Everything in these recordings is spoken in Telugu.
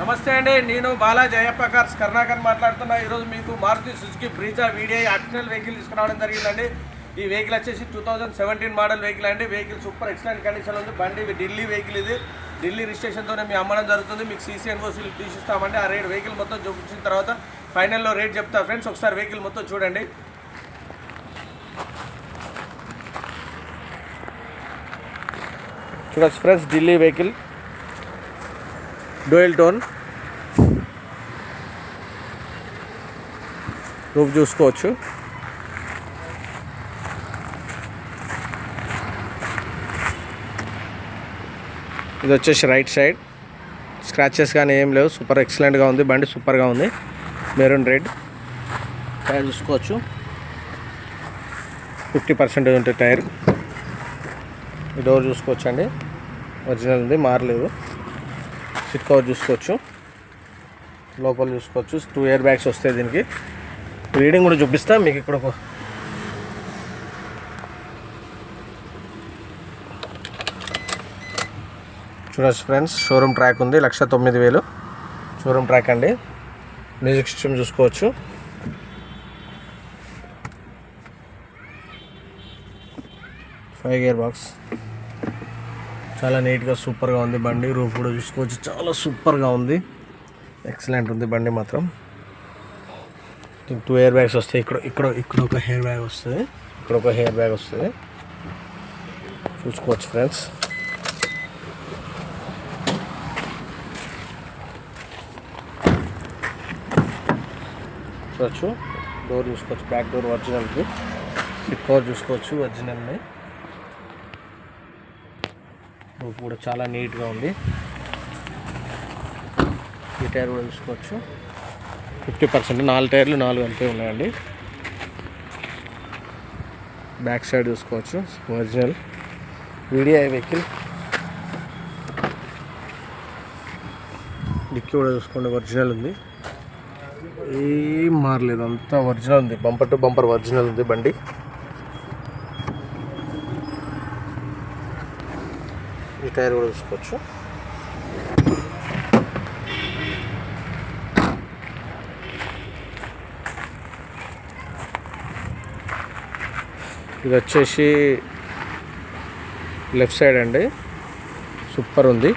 నమస్తే అండి, నేను బాలా జయప్ప కార్స్ కర్ణాకర్ మాట్లాడుతున్నా. ఈరోజు మీకు Maruti Suzuki Brezza VDI optional vehicle తీసుకురావడం జరిగిందండి. ఈ వెహికల్ వచ్చేసి 2017 మోడల్ వెహికల్ అండి. వెహికల్ సూపర్ ఎక్సలెంట్ కండిషన్ ఉంది. బండి ఢిల్లీ వెహికల్, ఇది ఢిల్లీ రిజిస్ట్రేషన్తోనే మీ అమ్మడం జరుగుతుంది. మీకు సీసీ ఎన్ఓసీలు తీసిస్తామండి. ఆ రేట్ వెహికల్ మొత్తం చూపించిన తర్వాత ఫైనల్లో రేట్ చెప్తా ఫ్రెండ్స్. ఒకసారి వెహికల్ మొత్తం చూడండి. చూడొచ్చు friends, Delhi vehicle, dual tone roof చూసుకోవచ్చు. ఇది వచ్చేసి రైట్ సైడ్, స్క్రాచెస్ కానీ ఏం లేవు. సూపర్ ఎక్సలెంట్గా ఉంది బండి, సూపర్గా ఉంది. మెరూన్ రెడ్ టైర్ చూసుకోవచ్చు, 50% ఉంటుంది టైర్. ఈ డోర్ చూసుకోవచ్చు అండి, ఒరిజినల్ ఉంది, మారలేదు. సీట్ కవర్ చూసుకోవచ్చు, లోపల చూసుకోవచ్చు. 2 ఎయిర్ బ్యాగ్స్ వస్తాయి దీనికి. రీడింగ్ కూడా చూపిస్తా మీకు. ఇక్కడ చూడొచ్చు ఫ్రెండ్స్, షోరూమ్ ట్రాక్ ఉంది. 1,09,000 షోరూమ్ ట్రాక్ అండి. మ్యూజిక్ సిస్టమ్ చూసుకోవచ్చు. ఫైవ్ గేర్ బాక్స్, చాలా నీట్గా సూపర్గా ఉంది బండి. రూఫ్ కూడా చూసుకోవచ్చు, చాలా సూపర్గా ఉంది, ఎక్సలెంట్ ఉంది బండి మాత్రం. 2 ఎయిర్ బ్యాగ్స్ వస్తాయి. ఇక్కడ ఒక హెయిర్ బ్యాగ్ వస్తుంది, ఇక్కడ ఒక హెయిర్ బ్యాగ్ వస్తుంది, చూసుకోవచ్చు ఫ్రెండ్స్. చూడొచ్చు, డోర్ చూసుకోవచ్చు, బ్యాక్ డోర్ ఒరిజినల్ది. సీట్ కవర్ చూసుకోవచ్చు, ఒరిజినల్ని. రూఫ్ కూడా చాలా నీట్గా ఉంది. ఈ టైర్ కూడా చూసుకోవచ్చు, 50%. 4 టైర్లు 4 అంతే ఉన్నాయండి. బ్యాక్ సైడ్ చూసుకోవచ్చు, ఒరిజినల్ వీడిఐ వెహికల్. డిక్కీ కూడా చూసుకోండి, ఒరిజినల్ ఉంది, ఏం మారలేదు, అంతా ఒరిజినల్ ఉంది. బంపర్ టు బంపర్ ఒరిజినల్ ఉంది బండి. ఈ టైర్ కూడా చూసుకోవచ్చు. ఇది వచ్చేసి లెఫ్ట్ సైడ్ అండి, సూపర్ ఉంది.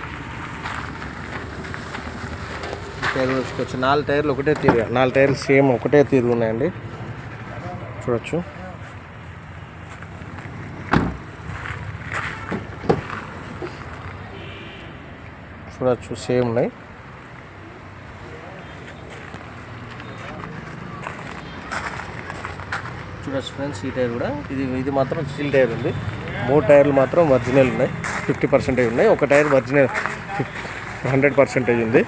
టైర్ చూసుకోవచ్చు. 4 టైర్లు ఒకటే తీరు, 4 టైర్లు సేమ్ ఒకటే తీరు ఉన్నాయండి. చూడొచ్చు, సేమ్ ఉన్నాయి. చూడొచ్చు ఫ్రెండ్స్, ఈ టైర్ కూడా, ఇది మాత్రం స్టీల్ టైర్ ఉంది. 3 టైర్లు మాత్రం ఒరిజినల్ ఉన్నాయి, 50% ఉన్నాయి. ఒక టైర్ ఒరిజినల్ 100% ఉంది.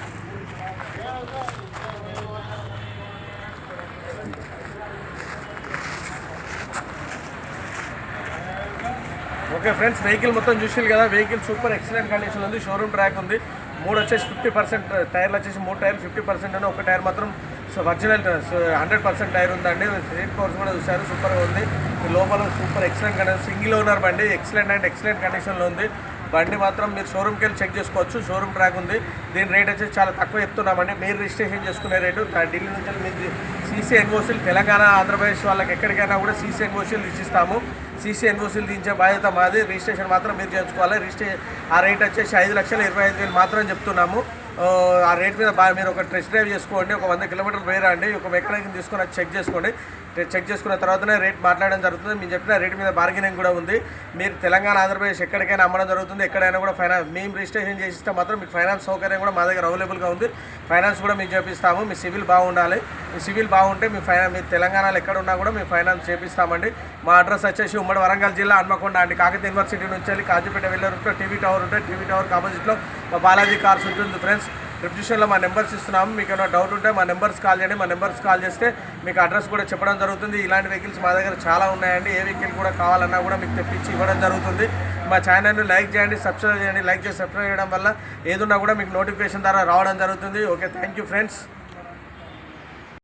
ఓకే ఫ్రెండ్స్, వెహికల్ మొత్తం చూసారు కదా. వెహికల్ సూపర్ ఎక్సలెంట్ కండిషన్ ఉంది, షోరూమ్ ట్రాక్ ఉంది. 3 వచ్చేసి 50%, టైర్లు వచ్చేసి 3 టైర్లు 50% అని, ఒక టైర్ మాత్రం ఒరిజినల్ 100% టైర్ ఉందండి. సీట్ కవర్స్ కూడా చూసారు, సూపర్గా ఉంది. లోపల super excellent condition, single owner బండి, ఎక్సలెంట్ కండిషన్లో ఉంది బండి మాత్రం. మీరు షోరూమ్కి వెళ్ళి చెక్ చేసుకోవచ్చు, షోరూమ్ ట్రాక్ ఉంది. దీని రేట్ వచ్చేసి చాలా తక్కువ చెప్తున్నామండి. మీరు రిజిస్ట్రేషన్ చేసుకునే రేటు ఢిల్లీ నుంచి మీకు సీసీ ఎన్ఓసీలు, తెలంగాణ ఆంధ్రప్రదేశ్ వాళ్ళకి ఎక్కడికైనా కూడా సీసీ ఎన్ఓసీలు ఇచ్చిస్తాము. సీసీ ఎన్ఓసీలు దించే బాధ్యత మాది. రిజిస్ట్రేషన్ మాత్రం మీరు చేయించుకోవాలి. ఆ రేట్ వచ్చేసి 5,25,000 మాత్రం చెప్తున్నాము. ఆ రేట్ మీద మీరు ఒక టెస్ట్ డ్రైవ్ చేసుకోండి. ఒక 100 కిలోమీటర్లు పోయిరండి, ఒక మెకానిక్ తీసుకొని చెక్ చేసుకోండి. చెక్ చేసుకున్న తర్వాతనే రేట్ మాట్లాడడం జరుగుతుంది. మేము చెప్పిన రేట్ మీద బార్గెనింగ్ కూడా ఉంది. మీరు తెలంగాణ ఆంధ్రప్రదేశ్ ఎక్కడికైనా అమ్మడం జరుగుతుంది. ఎక్కడైనా కూడా మేము రిజిస్ట్రేషన్ చేసిస్తే మాత్రం మీకు ఫైనాన్స్ సౌకర్యం కూడా మా దగ్గర అవైలబుల్గా ఉంది. ఫైనాన్స్ కూడా మీకు చేపిస్తాము. మీ సివిల్ బాగుండాలి. మీ సివిల్ బాగుంటే మీరు తెలంగాణలో ఎక్కడ ఉన్నా కూడా మేము ఫైనాన్స్ చేపిస్తామండి. మా అడ్రస్ వచ్చేసి ఉమ్మడి వరంగల్ జిల్లా, హన్మకొండ అండి. కాకతీయ యూనివర్సిటీ నుంచి వెళ్ళి కాజీపేట వెళ్ళే రూట్లో టీవీ టవర్ ఉంటుంది. టీవీ టవర్కి ఆపోజిట్లో మా బాలాజీ కార్స్ ఉంటుంది ఫ్రెండ్స్. డిస్క్రిప్షన్లో మా నెంబర్స్ ఇస్తున్నాము. మీకు ఏమైనా డౌట్ ఉంటే మా నెంబర్స్ కాల్ చేయండి. మా నెంబర్స్ కాల్ చేస్తే మీకు అడ్రస్ కూడా చెప్పడం జరుగుతుంది. ఇలాంటి వెహికల్స్ మా దగ్గర చాలా ఉన్నాయండి. ఏ వెహికల్ కూడా కావాలన్నా కూడా మీకు తెప్పించి ఇవ్వడం జరుగుతుంది. మా ఛానల్ని లైక్ చేయండి, సబ్స్క్రైబ్ చేయండి. లైక్ చేసి సబ్స్క్రైబ్ చేయడం వల్ల ఏదున్నా కూడా మీకు నోటిఫికేషన్ ద్వారా రావడం జరుగుతుంది. Okay, thank you friends.